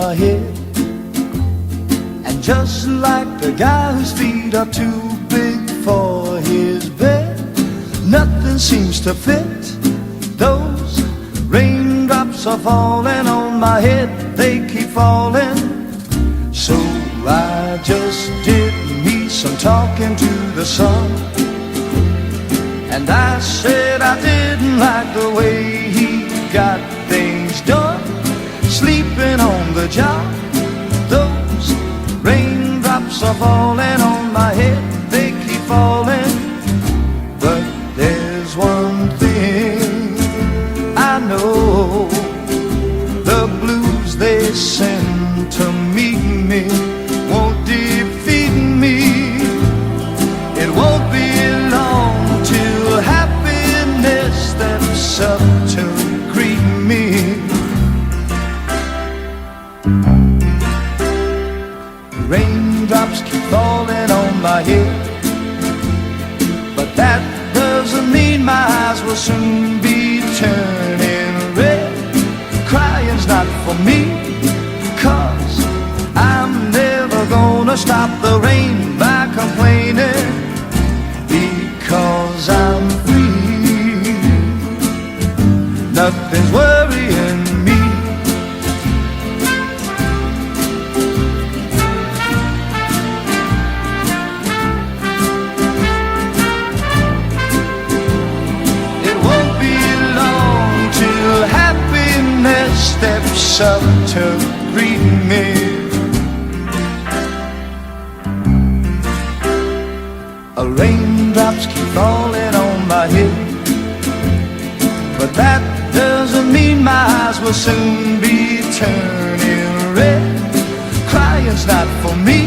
my head. And just like the guy whose feet are too big for his bed, nothing seems to fit. Those raindrops are falling on my head, they keep falling. So I just did me some talking to the sun, and I said I didn't like the way he got things done, sleeping on the job. Those raindrops are falling on my head, they keep falling. But there's one thing I know, the blues they send to meet me won't defeat me. It won't be long till happiness steps up to greet me. Raindrops keep falling on my head, but that doesn't mean my eyes will soon be turning red. Crying's not for me, 'cause I'm never gonna stop the rain by complaining, because I'm free. Nothing's worrying me. It won't be long till happiness steps up to greet me. Raindrops keep falling on my head, but that doesn't mean my eyes will soon be turning red. Crying's not for me,